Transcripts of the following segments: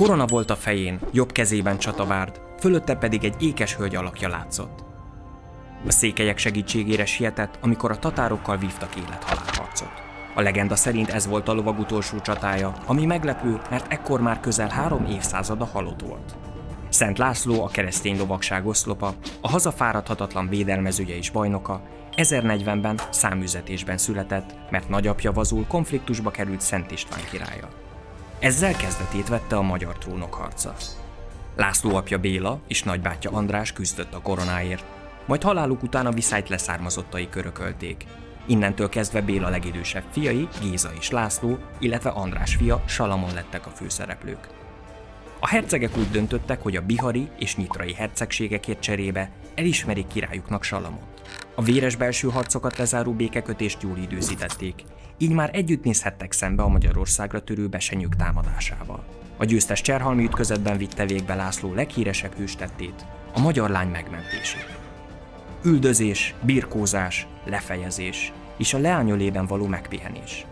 Korona volt a fején, jobb kezében csatavárd, fölötte pedig egy ékes hölgy alakja látszott. A székelyek segítségére sietett, amikor a tatárokkal vívtak élet-halálharcot. A legenda szerint ez volt a lovag utolsó csatája, ami meglepő, mert ekkor már közel 3 évszázada halott volt. Szent László, a keresztény lovagság oszlopa, a hazafáradhatatlan védelmezője és bajnoka 1040-ben száműzetésben született, mert nagyapja Vazul konfliktusba került Szent István királlyal. Ezzel kezdetét vette a magyar trónokharca. László apja Béla és nagybátyja András küzdött a koronáért, majd haláluk után a viszályt leszármazottai körökölték. Innentől kezdve Béla legidősebb fiai, Géza és László, illetve András fia, Salamon lettek a főszereplők. A hercegek úgy döntöttek, hogy a bihari és nyitrai hercegségekért cserébe elismerik királyuknak Salamont. A véres belső harcokat lezáró békekötést jól időzítették, így már együtt nézhettek szembe a Magyarországra törő besenyők támadásával. A győztes cserhalmi ütközetben vitte végbe László leghíresebb hőstettét, a magyar lány megmentését. Üldözés, birkózás, lefejezés és a leányölében való megpihenés.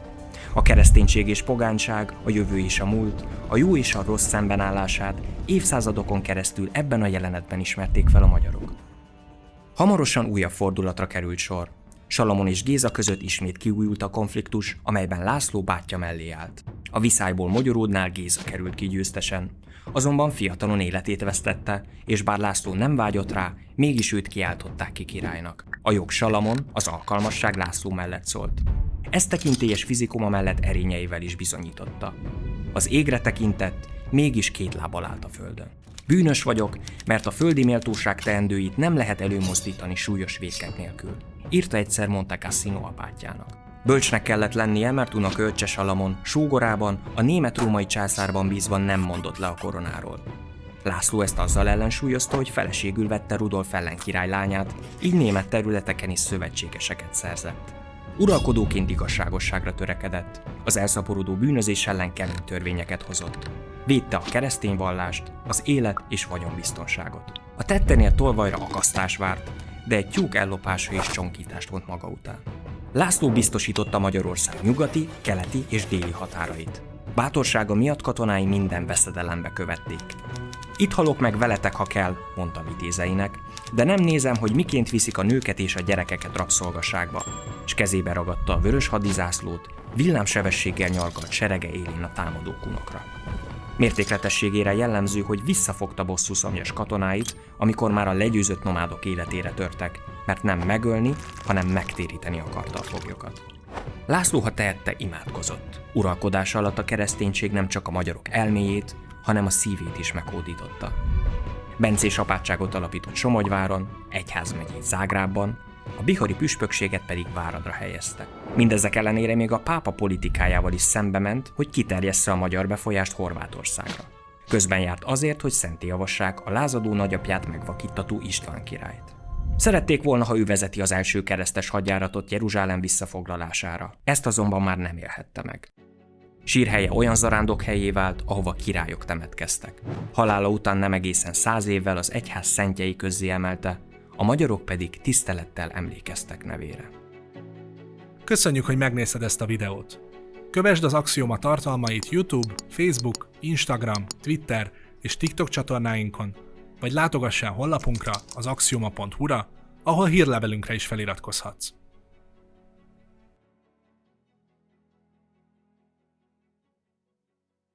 A kereszténység és pogányság, a jövő és a múlt, a jó és a rossz szembenállását évszázadokon keresztül ebben a jelenetben ismerték fel a magyarok. Hamarosan újabb fordulatra került sor. Salamon és Géza között ismét kiújult a konfliktus, amelyben László bátyja mellé állt. A viszályból Mogyoródnál Géza került ki győztesen, azonban fiatalon életét vesztette, és bár László nem vágyott rá, mégis őt kiáltották ki királynak. A jog Salamon, az alkalmasság László mellett szólt. Ez tekintélyes fizikuma mellett erényeivel is bizonyította. Az égre tekintett, mégis 2 lábbal állt a földön. Bűnös vagyok, mert a földi méltóság teendőit nem lehet előmozdítani súlyos vétkek nélkül, írta egyszer Monte Cassino apátjának. Bölcsnek kellett lennie, mert unokaöccse Salamon sógorában, a német-római császárban bízva nem mondott le a koronáról. László ezt azzal ellensúlyozta, hogy feleségül vette Rudolf ellenkirály lányát, így német területeken is szövetségeseket szerzett. Uralkodóként igazságosságra törekedett, az elszaporodó bűnözés ellen kemény törvényeket hozott. Védte a keresztény vallást, az élet és vagyonbiztonságot. A tettenél tolvajra akasztás várt, de egy tyúk ellopása és csonkítást vont maga után. László biztosította Magyarország nyugati, keleti és déli határait. Bátorsága miatt katonái minden veszedelembe követték. Itt halok meg veletek, ha kell, mondta vitézeinek, de nem nézem, hogy miként viszik a nőket és a gyerekeket rabszolgaságba, és kezébe ragadta a vörös hadizászlót, villámsebességgel nyargalt serege élén a támadó kunokra. Mértékletességére jellemző, hogy visszafogta bosszú szomjas katonáit, amikor már a legyőzött nomádok életére törtek, mert nem megölni, hanem megtéríteni akarta a foglyokat. László, ha tehette, imádkozott. Uralkodása alatt a kereszténység nem csak a magyarok elméjét, hanem a szívét is meghódította. Bencés apátságot alapított Somogyváron, egyházmegyét Zágrábban, a bihari püspökséget pedig Váradra helyezte. Mindezek ellenére még a pápa politikájával is szembe ment, hogy kiterjessze a magyar befolyást Horvátországra. Közben járt azért, hogy szenttélyavassák a lázadó nagyapját megvakíttató István királyt. Szerették volna, ha ő vezeti az első keresztes hadjáratot Jeruzsálem visszafoglalására. Ezt azonban már nem élhette meg. Sírhelye olyan zarándokhelyé vált, ahova királyok temetkeztek. Halála után nem egészen 100 évvel az egyház szentjei közzé emelte, a magyarok pedig tisztelettel emlékeztek nevére. Köszönjük, hogy megnézted ezt a videót! Kövesd az Axioma tartalmait YouTube, Facebook, Instagram, Twitter és TikTok csatornáinkon, vagy látogass el honlapunkra, az axioma.hu-ra, ahol hírlevelünkre is feliratkozhatsz.